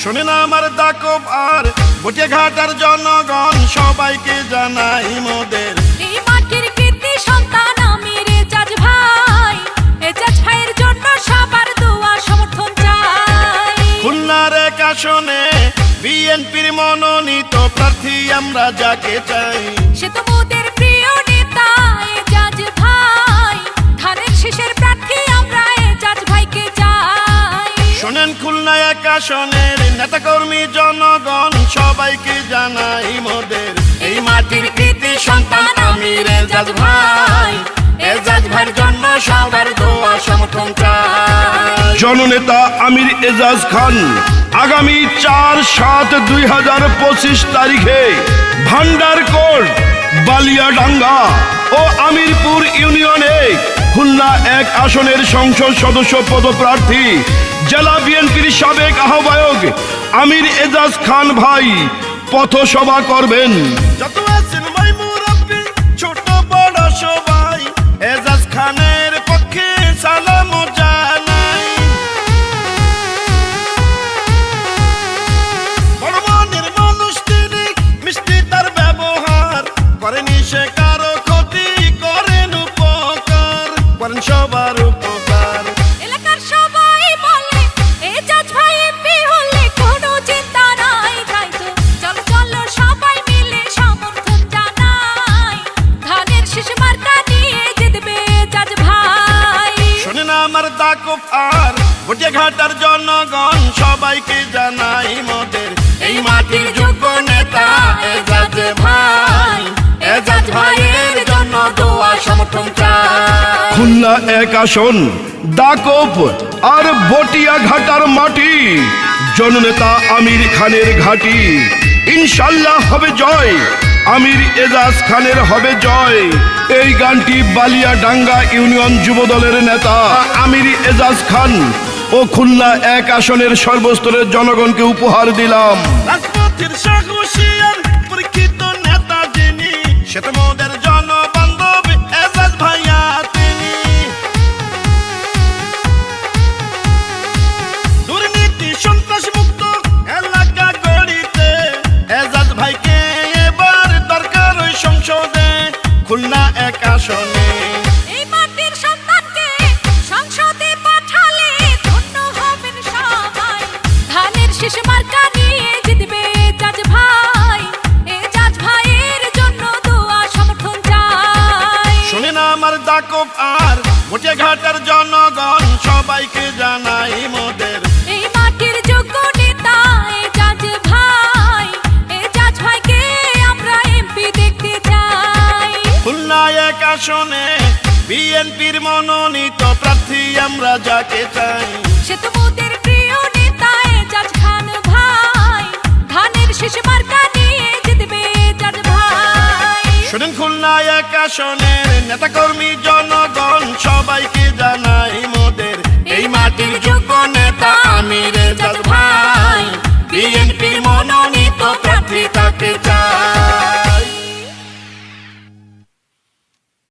শোনেন আমার দাকব আর বটিয়াঘাটার জনগণ সবাইকে জানাই মোদের এই মাটির কৃতি সন্তান আমির এজাজ ভাই, এজাজ ভাইয়ের জন্য সবার দোয়া সমর্থন চাই। খুলনার এক আসনে বিএনপির মনোনীত প্রার্থী আমরা যাকে চাই, সে তো মোদের প্রিয় নেতা এজাজ ভাই, ধানের শীষের প্রার্থী আমরা এজাজ ভাইকে চাই। শোনেন খুলনা এক আসনের নেতাকর্মী জনগণ সবাইকে জানাই মোদের এই মাটির কৃতি সন্তান আমির এজাজ ভাই, এজাজ ভাইয়ের জন্য সবার দোয়া সমর্থন চাই। জননেতা আমির এজাজ খান আগামী 4/7/2025 তারিখে ভান্ডারকোট, বালিয়াডাঙ্গা ও আমিরপুর ইউনিয়নে খুলনা এক আসনের সংসদ সদস্য পদপ্রার্থী জেলা বিএনপির সাবেক আহ্বায়ক আমির এজাজ খান ভাই পথসভা করবেন। যত আছেন ভাই মুরব্বি ছোট বড় সবাই এজাজ খানের পক্ষে সালাম জানাই। বড় মনের মানুষ তিনি, মিষ্টি তার ব্যবহার, করেনি সে কারো ক্ষতি, করেন উপকার, করেন সবার উপকার। এলাকার সবাই বলে এজাজ ভাই এমপি হলে কোনো চিন্তা নাই, তাই তো চলো চলো সবাই মিলে সমর্থন জানাই, ধানের শীষ মার্কা নিয়ে জিতবে এজাজ ভাই। শোনেন আমার দাকব আর বটিয়াঘাটার জনগণ সবাইকে জানাই মোদের এই মাটির যোগ্য নেতা এজাজ ভাই, এজাজ ভাইয়ের জন্য দোয়া সমর্থন চাই। খুলনা এক আসন দাকব আর বটিয়াঘাটার মাটি, জননেতা আমির খানের ঘাটি, ইনশাল্লাহ হবে জয়, আমির এজাজ খানের হবে জয়। এই গানটি বালিয়াডাঙ্গা ইউনিয়ন যুবদলের নেতা আমির এজাজ খান ও খুলনা এক আসনের সর্বস্তরের জনগণকে উপহার দিলাম। রাজপথের সাহসিয়ার পরীক্ষিত নেতা যিনি, সে তো মোদের জনবান্ধব এজাজ ভাইয়া তিনি। দুর্নীতি সন্ত্রাস মুক্ত এলাকা গড়িতে এজাজ ভাইকে এবার দরকার ওই সংসদে খুলনা এক আসনে। এই মাটির সন্তানকে সংসদে পাঠালে ধন্য হবেন সবাই, ধানের শীষ মার্কা নিয়ে জিতবে এজাজ ভাই, এজাজ ভাইয়ের জন্য দোয়া সমর্থন চাই। শোনেন আমার দাকব আর বটিয়াঘাটার জনগণ সবাইকে জানাই মোদের এই মাটির যোগ্য নেতা এজাজ ভাই, এজাজ ভাইকে আমরা এমপি দেখতে চাই। খুলনা এক আসনে বিএনপির মনোনীত প্রার্থী আমরা যাকে চাই, সে তো মোদের প্রিয় নেতা এজাজ খান ভাই, ধানের শীষ মার্কা নিয়ে জিতবে এজাজ ভাই। শোনেন খুলনা এক আসনের নেতাকর্মী জনগণ সবাইকে জানাই মোদের এই মাটির